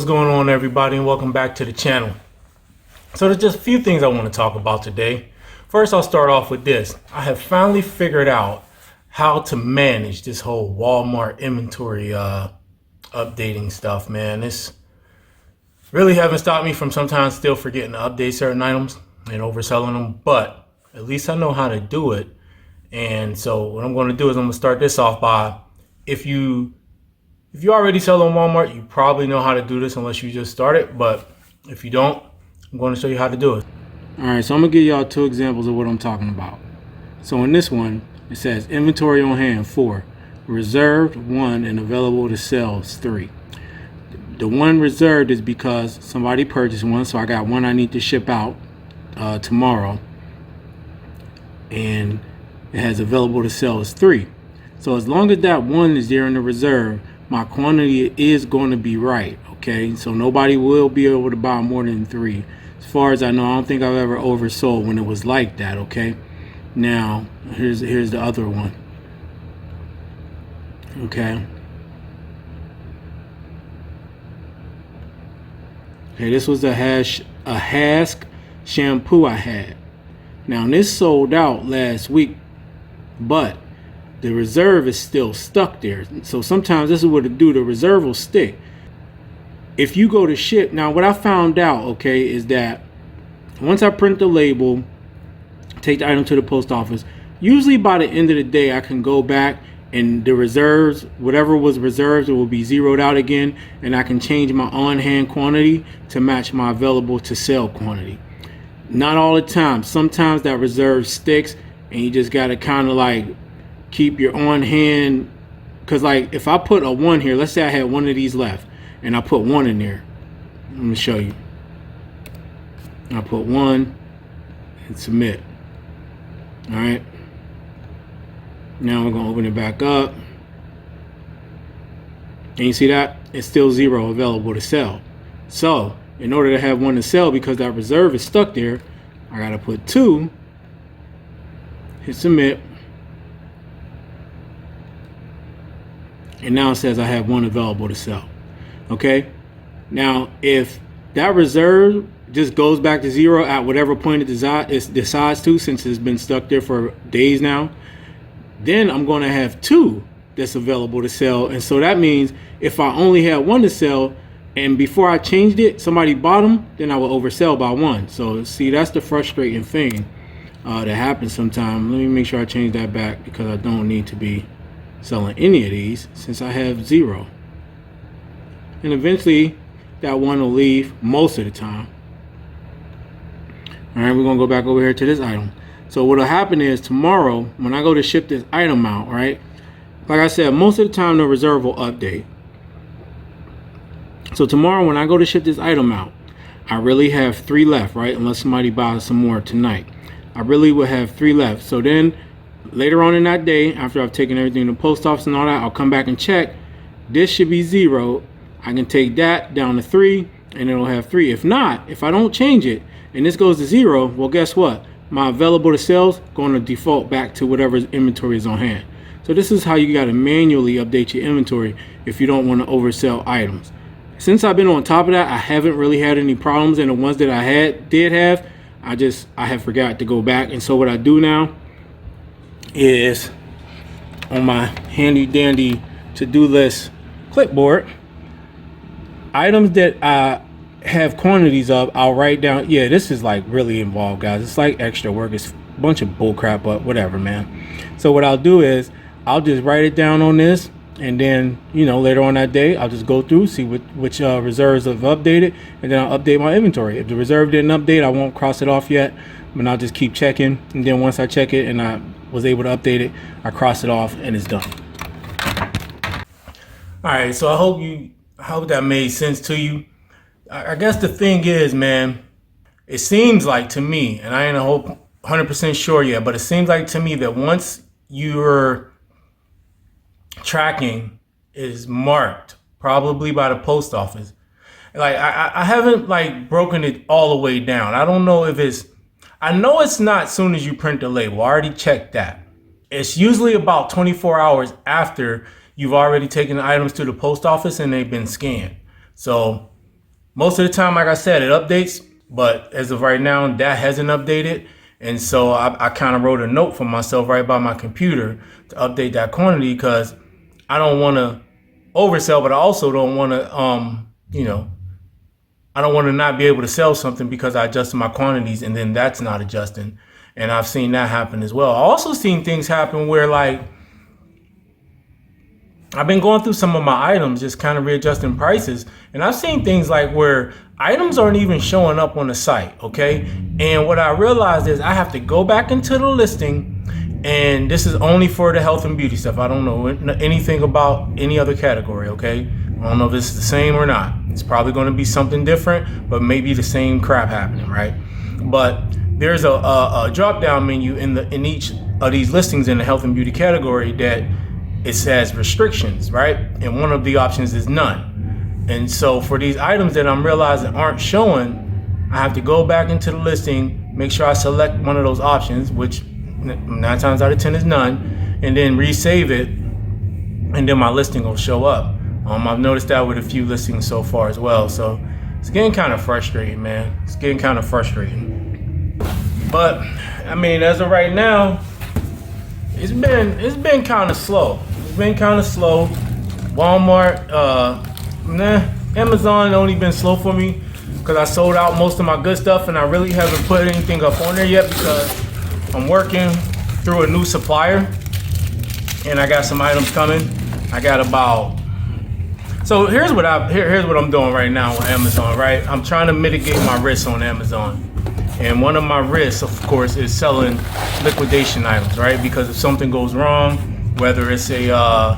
What's going on, everybody, and welcome back to the channel. So there's just a few things I want to talk about today. First, I'll start off with this. I have finally figured out how to manage this whole Walmart inventory updating stuff, man. This really haven't stopped me from sometimes still forgetting to update certain items and overselling them, but at least I know how to do it. And so what I'm going to do is I'm going to start this off by, if you already sell on Walmart, you probably know how to do this unless you just started. But if you don't, I'm going to show you how to do it. All right, so I'm going to give y'all two examples of what I'm talking about. So in this one, it says inventory on hand 4, reserved 1, and available to sell is 3. The one reserved is because somebody purchased one, so I got one I need to ship out tomorrow. And it has available to sell is 3. So as long as that one is there in the reserve, my quantity is going to be right, okay? So nobody will be able to buy more than 3. As far as I know, I don't think I've ever oversold when it was like that, okay? Now, here's the other one, okay? Okay, this was a Hask shampoo I had. Now, this sold out last week, but the reserve is still stuck there. So sometimes this is what it do. The reserve will stick. If you go to ship, now what I found out, okay, is that once I print the label, take the item to the post office, usually by the end of the day, I can go back and the reserves, whatever was reserved, it will be zeroed out again, and I can change my on-hand quantity to match my available to sell quantity. Not all the time. Sometimes that reserve sticks, and you just gotta kind of like keep your on hand, because like if I put a 1 here, let's say I had one of these left and I put 1 in there, let me show you. I put 1 and submit. All right, now we're gonna open it back up, and you see that it's still 0 available to sell. So in order to have 1 to sell, because that reserve is stuck there, I gotta put 2, hit submit, and now it says I have 1 available to sell. Okay, now if that reserve just goes back to 0 at whatever point it decides to, since it's been stuck there for days now, then I'm going to have 2 that's available to sell. And so that means if I only had 1 to sell, and before I changed it, somebody bought them, then I will oversell by 1. So see, that's the frustrating thing that happens sometimes. Let me make sure I change that back, because I don't need to be selling any of these since I have 0. And eventually that 1 will leave most of the time. All right, we're gonna go back over here to this item. So what'll happen is tomorrow when I go to ship this item out, right, like I said, most of the time the reserve will update. So tomorrow when I go to ship this item out, I really have 3 left, right, unless somebody buys some more tonight. I really will have 3 left. So then later on in that day, after I've taken everything to the post office and all that, I'll come back and check. This should be 0. I can take that down to 3, and it'll have 3. If not, if I don't change it and this goes to 0, well, guess what? My available to sales going to default back to whatever inventory is on hand. So this is how you got to manually update your inventory if you don't want to oversell items. Since I've been on top of that, I haven't really had any problems, and the ones that I did have, I have forgot to go back. And so what I do now is on my handy dandy to-do list clipboard, items that I have quantities of, I'll write down. Yeah, this is like really involved, guys. It's like extra work. It's a bunch of bull crap, but whatever, man. So what I'll do is I'll just write it down on this, and then, you know, later on that day, I'll just go through, see which reserves have updated, and then I'll update my inventory. If the reserve didn't update, I won't cross it off yet, but I'll just keep checking, and then once I check it and I was able to update it, I cross it off and it's done. All right, so I hope that made sense to you. I guess the thing is, man, it seems like to me, and I ain't 100% sure yet, but it seems like to me that once your tracking is marked, probably by the post office, like I haven't like broken it all the way down. I don't know if I know it's not soon as you print the label. I already checked that. It's usually about 24 hours after you've already taken the items to the post office and they've been scanned. So Most of the time, like I said, it updates, but as of right now, that hasn't updated. And so I kind of wrote a note for myself right by my computer to update that quantity, because I don't want to oversell, but I also don't want to, I don't want to not be able to sell something because I adjusted my quantities and then that's not adjusting. And I've seen that happen as well. I also seen things happen where, like, I've been going through some of my items, just kind of readjusting prices. And I've seen things like where items aren't even showing up on the site, okay? And what I realized is I have to go back into the listing, and this is only for the health and beauty stuff. I don't know anything about any other category, okay? I don't know if it's the same or not. It's probably going to be something different, but maybe the same crap happening, right? But there's a drop-down menu in each of these listings in the health and beauty category that it says restrictions, right? And one of the options is none. And so for these items that I'm realizing aren't showing, I have to go back into the listing, make sure I select one of those options, which 9 times out of 10 is none, and then resave it, and then my listing will show up. I've noticed that with a few listings so far as well. So it's getting kind of frustrating, man. It's getting kind of frustrating. But I mean, as of right now, it's been kind of slow. It's been kind of slow. Walmart, Amazon only been slow for me because I sold out most of my good stuff, and I really haven't put anything up on there yet because I'm working through a new supplier, and I got some items coming. I got about. So here's what I'm doing right now with Amazon, right? I'm trying to mitigate my risks on Amazon. And one of my risks, of course, is selling liquidation items, right? Because if something goes wrong, whether it's a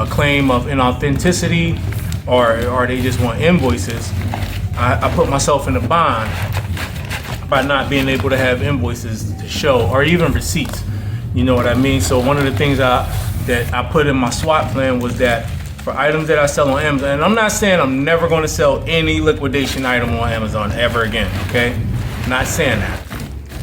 claim of inauthenticity, or they just want invoices, I put myself in a bind by not being able to have invoices to show, or even receipts. You know what I mean? So one of the things that I put in my SWOT plan was that for items that I sell on Amazon, and I'm not saying I'm never going to sell any liquidation item on Amazon ever again, okay? Not saying that.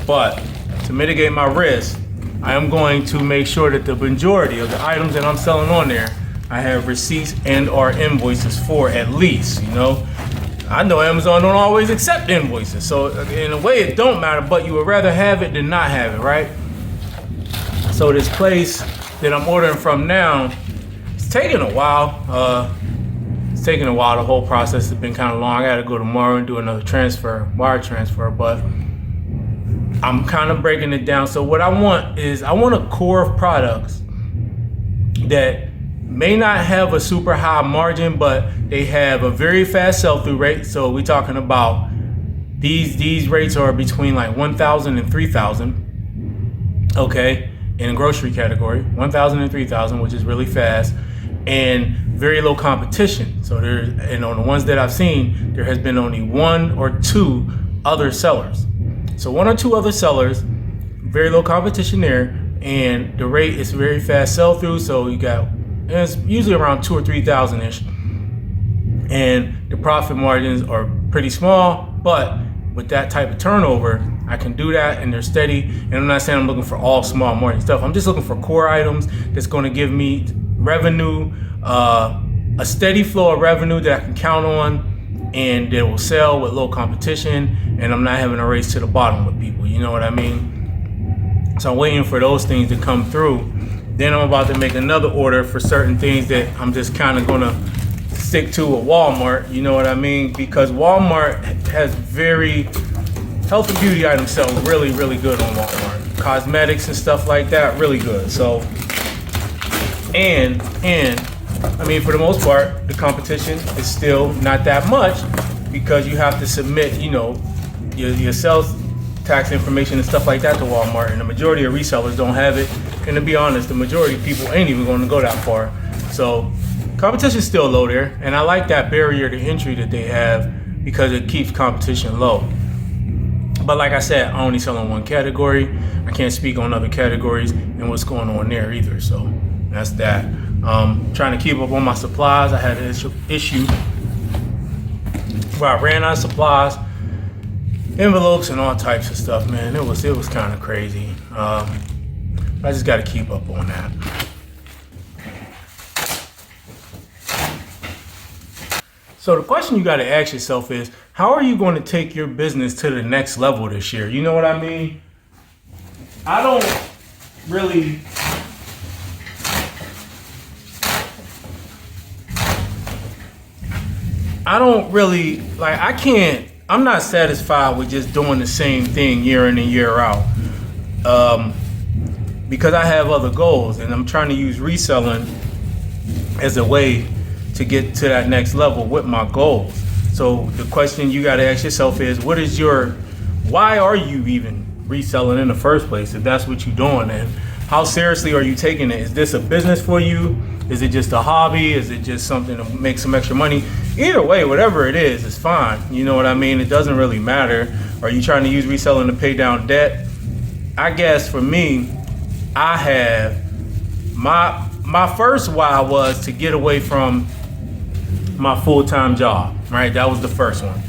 But to mitigate my risk, I am going to make sure that the majority of the items that I'm selling on there, I have receipts and or invoices for, at least, you know? I know Amazon don't always accept invoices, so in a way it don't matter, but you would rather have it than not have it, right? So this place that I'm ordering from now, it's taking a while. The whole process has been kind of long. I got to go tomorrow and do another wire transfer, but I'm kind of breaking it down. So what I want is a core of products that may not have a super high margin, but they have a very fast sell-through rate. So we're talking about these rates are between like 1,000 and 3,000. Okay. In the grocery category, 1,000 and 3,000, which is really fast, and very low competition. So and on the ones that I've seen, there has been only 1 or 2 other sellers. So 1 or 2 other sellers, very low competition there, and the rate is very fast sell through. So it's usually around 2,000 or 3,000 ish, and the profit margins are pretty small, but with that type of turnover, I can do that, and they're steady. And I'm not saying I'm looking for all small margin stuff. I'm just looking for core items that's going to give me revenue, a steady flow of revenue that I can count on, and that will sell with low competition, and I'm not having a race to the bottom with people. You know what I mean? So I'm waiting for those things to come through. Then I'm about to make another order for certain things that I'm just kind of going to stick to with Walmart. You know what I mean? Because Walmart has health and beauty items sell really, really good on Walmart. Cosmetics and stuff like that, really good. So, and I mean, for the most part, the competition is still not that much, because you have to submit, your sales tax information and stuff like that to Walmart, and the majority of resellers don't have it. And to be honest, the majority of people ain't even going to go that far. So competition is still low there, and I like that barrier to entry that they have because it keeps competition low. But like I said, I only sell in one category. I can't speak on other categories and what's going on there either. So that's that. Trying to keep up on my supplies. I had an issue where I ran out of supplies, envelopes and all types of stuff, man. It was kind of crazy. I just got to keep up on that. So the question you got to ask yourself is, how are you going to take your business to the next level this year? You know what I mean? I don't really I'm not satisfied with just doing the same thing year in and year out. Because I have other goals and I'm trying to use reselling as a way to get to that next level with my goals. So the question you got to ask yourself is, why are you even reselling in the first place? If that's what you're doing, and how seriously are you taking it? Is this a business for you? Is it just a hobby? Is it just something to make some extra money? Either way, whatever it is, it's fine. You know what I mean? It doesn't really matter. Are you trying to use reselling to pay down debt? I guess for me, I have my first why was to get away from my full-time job, right? That was the first one.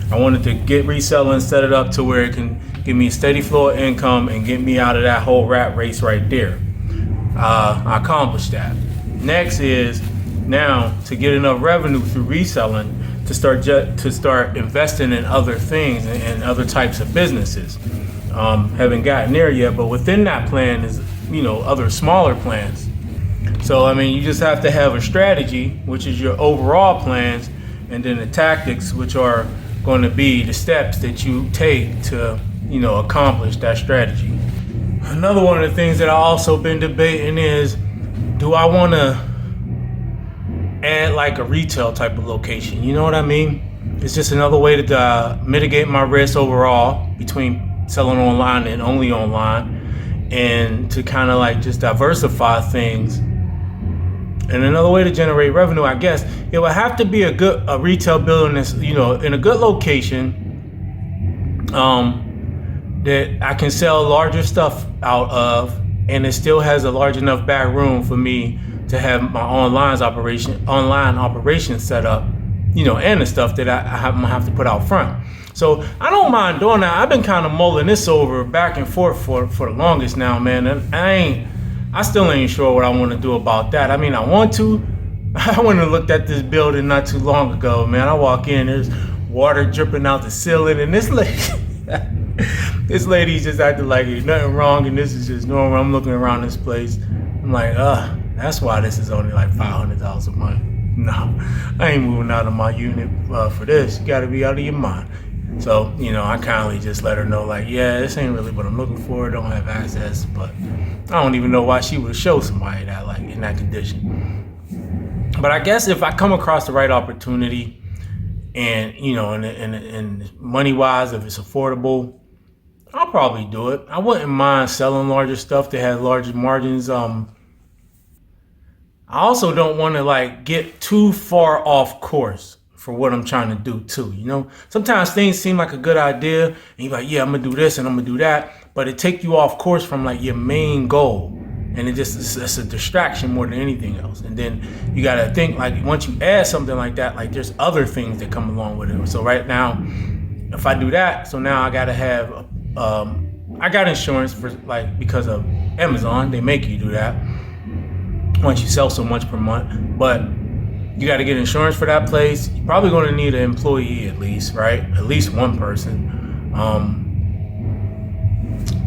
I wanted to get reselling, set it up to where it can give me a steady flow of income and get me out of that whole rat race right there. I accomplished that. Next is now to get enough revenue through reselling to start investing in other things and other types of businesses. Haven't gotten there yet, but within that plan is, other smaller plans. So, you just have to have a strategy, which is your overall plans, and then the tactics, which are going to be the steps that you take to, accomplish that strategy. Another one of the things that I also been debating is, do I want to add like a retail type of location? You know what I mean? It's just another way to mitigate my risk overall between selling online and only online, and to kind of like just diversify things. And another way to generate revenue, I guess, it would have to be a retail building that's, in a good location, that I can sell larger stuff out of, and it still has a large enough back room for me to have my online operation set up, and the stuff that I'm gonna have to put out front. So I don't mind doing that. I've been kind of mulling this over back and forth for the longest now, man. And I still ain't sure what I want to do about that. I went and looked at this building not too long ago, man. I walk in, there's water dripping out the ceiling, and this lady just acted like there's nothing wrong and this is just normal. I'm looking around this place. I'm like, that's why this is only like $500 a month. No, I ain't moving out of my unit for this. You gotta be out of your mind. So, I kindly just let her know, like, yeah, this ain't really what I'm looking for. Don't have access, but I don't even know why she would show somebody that, like, in that condition. But I guess if I come across the right opportunity and, and money-wise, if it's affordable, I'll probably do it. I wouldn't mind selling larger stuff that has larger margins. I also don't want to, like, get too far off course for what I'm trying to do too. Sometimes things seem like a good idea and you're like, yeah, I'm gonna do this and I'm gonna do that, but it take you off course from like your main goal, and it's a distraction more than anything else. And then you gotta think, like, once you add something like that, like there's other things that come along with it. So right now, if I do that, so now I gotta have I got insurance for, like, because of Amazon, they make you do that once you sell so much per month, but you got to get insurance for that place. You're probably going to need an employee at least, right? At least one person.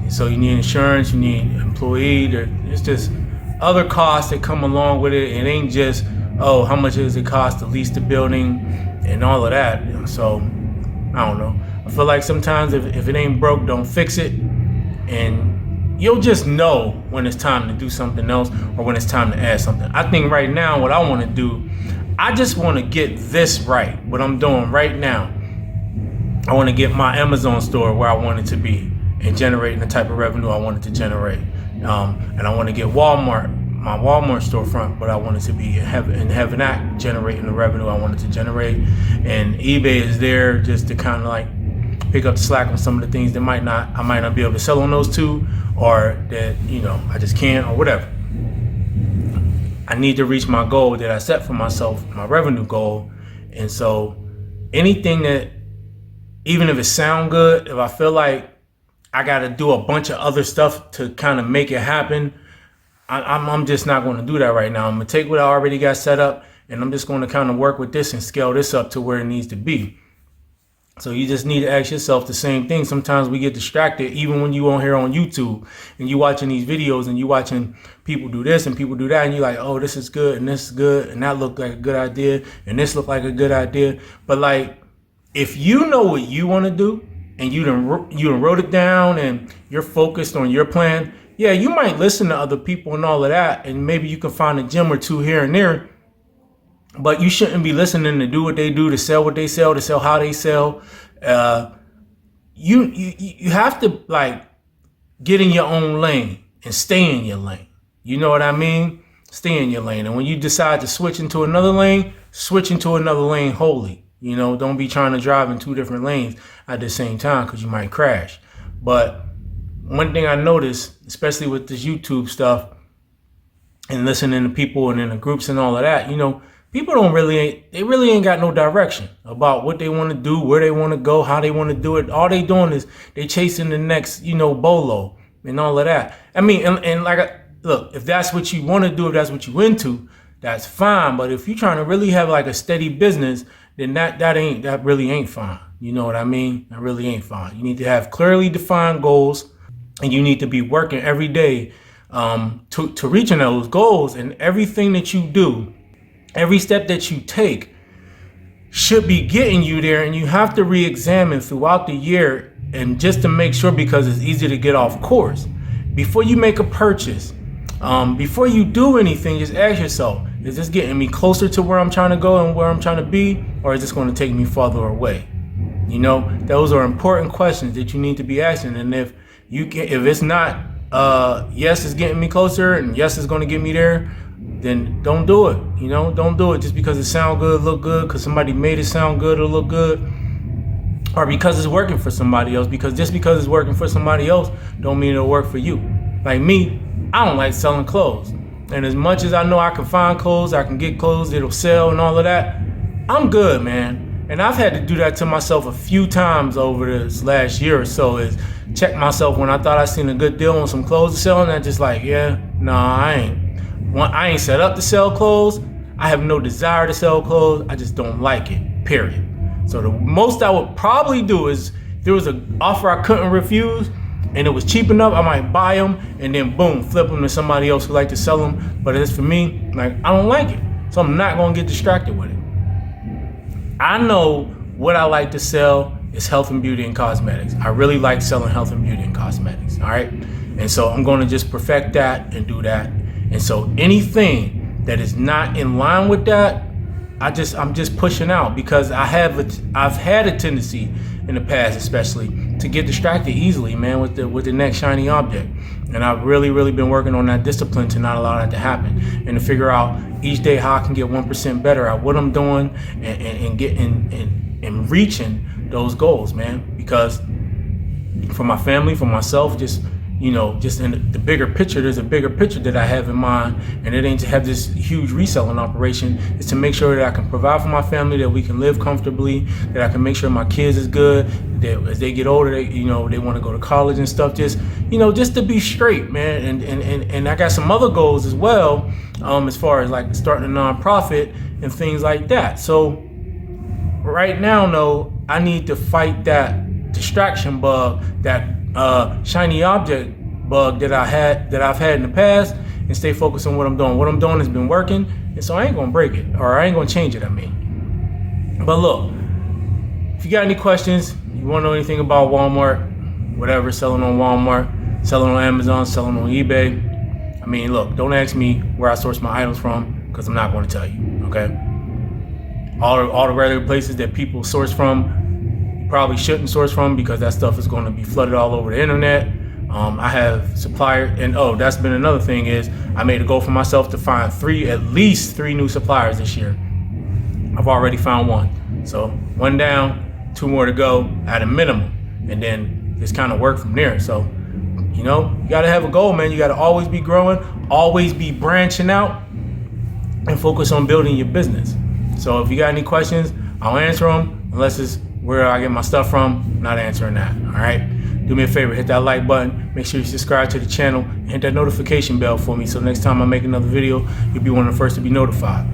So you need insurance, you need an employee. There's just other costs that come along with it. It ain't just, how much does it cost to lease the building and all of that. So I don't know. I feel like sometimes if it ain't broke, don't fix it. And you'll just know when it's time to do something else or when it's time to add something. I think right now what I want to do, I just want to get this right, what I'm doing right now. I want to get my Amazon store where I want it to be and generating the type of revenue I want it to generate. And I want to get my Walmart storefront, but I want it to be having that generating the revenue I want it to generate. And eBay is there just to kind of like pick up the slack on some of the things that I might not be able to sell on those two, or that, I just can't, or whatever. I need to reach my goal that I set for myself, my revenue goal. And so anything that, even if it sound good, if I feel like I got to do a bunch of other stuff to kind of make it happen, I'm just not going to do that right now. I'm going to take what I already got set up and I'm just going to kind of work with this and scale this up to where it needs to be. So you just need to ask yourself the same thing. Sometimes we get distracted, even when you on here on YouTube and you watching these videos and you watching people do this and people do that, and you're like, oh, this is good and this is good and that looked like a good idea and this looked like a good idea. But like, if you know what you want to do and you done wrote it down and you're focused on your plan, yeah, you might listen to other people and all of that, and maybe you can find a gem or two here and there. But you shouldn't be listening to do what they do, to sell what they sell, to sell how they sell. You have to like get in your own lane and stay in your lane. You know what I mean? Stay in your lane. And when you decide to switch into another lane, switch into another lane wholly. You know, don't be trying to drive in two different lanes at the same time because you might crash. But one thing I noticed, especially with this YouTube stuff and listening to people and in the groups and all of that, you know, people they really ain't got no direction about what they want to do, where they want to go, how they want to do it. All they doing is they chasing the next, you know, bolo and all of that. I mean, and like, look, if that's what you want to do, if that's what you into, that's fine. But if you're trying to really have like a steady business, then that really ain't fine. You know what I mean? That really ain't fine. You need to have clearly defined goals, and you need to be working every day to reaching those goals. And everything that you do, every step that you take should be getting you there. And you have to re-examine throughout the year, and just to make sure, because it's easy to get off course. Before you make a purchase, before you do anything, just ask yourself, is this getting me closer to where I'm trying to go and where I'm trying to be, or is this going to take me farther away? You know, those are important questions that you need to be asking. And if it's not, yes, it's getting me closer, and yes, it's going to get me there, then don't do it. You know, don't do it just because it sounds good, look good, because somebody made it sound good or look good, or because it's working for somebody else. Because just because it's working for somebody else don't mean it'll work for you. Like me, I don't like selling clothes. And as much as I know I can find clothes, I can get clothes that'll sell and all of that, I'm good, man. And I've had to do that to myself a few times over this last year or so, is check myself when I thought I seen a good deal on some clothes to sell, and I just like, yeah, no, I ain't set up to sell clothes. I have no desire to sell clothes. I just don't like it, period. So the most I would probably do is, if there was an offer I couldn't refuse and it was cheap enough, I might buy them and then boom, flip them to somebody else who like to sell them. But as for me, like, I don't like it. So I'm not gonna get distracted with it. I know what I like to sell is health and beauty and cosmetics. I really like selling health and beauty and cosmetics, all right? And so I'm gonna just perfect that and do that. And so anything that is not in line with that, I'm just pushing out, because I've had a tendency in the past, especially, to get distracted easily, man, with the next shiny object. And I've really been working on that discipline to not allow that to happen, and to figure out each day how I can get 1% better at what I'm doing, and getting and reaching those goals, man. Because for my family, for myself, just in the bigger picture, there's a bigger picture that I have in mind, and it ain't to have this huge reselling operation. It's to make sure that I can provide for my family, that we can live comfortably, that I can make sure my kids is good, that as they get older, they want to go to college and stuff. Just to be straight, man. And I got some other goals as well, as far as like starting a nonprofit and things like that. So right now, though, I need to fight that distraction bug, that shiny object bug that I've had in the past, and stay focused on what I'm doing. What I'm doing has been working, and so I ain't gonna break it, or I ain't gonna change it, I mean. But look, if you got any questions, you wanna know anything about Walmart, whatever, selling on Walmart, selling on Amazon, selling on eBay, I mean, look, don't ask me where I source my items from, because I'm not gonna tell you, okay? All the regular places that people source from, probably shouldn't source from, because that stuff is going to be flooded all over the internet. I have suppliers, and that's been another thing, is I made a goal for myself to find at least three new suppliers this year. I've already found one, so one down, two more to go at a minimum, and then just kind of work from there. So you got to have a goal, man. You got to always be growing, always be branching out, and focus on building your business. So if you got any questions, I'll answer them, unless it's where I get my stuff from, not answering that, all right? Do me a favor, hit that like button, make sure you subscribe to the channel, and hit that notification bell for me, so next time I make another video, you'll be one of the first to be notified.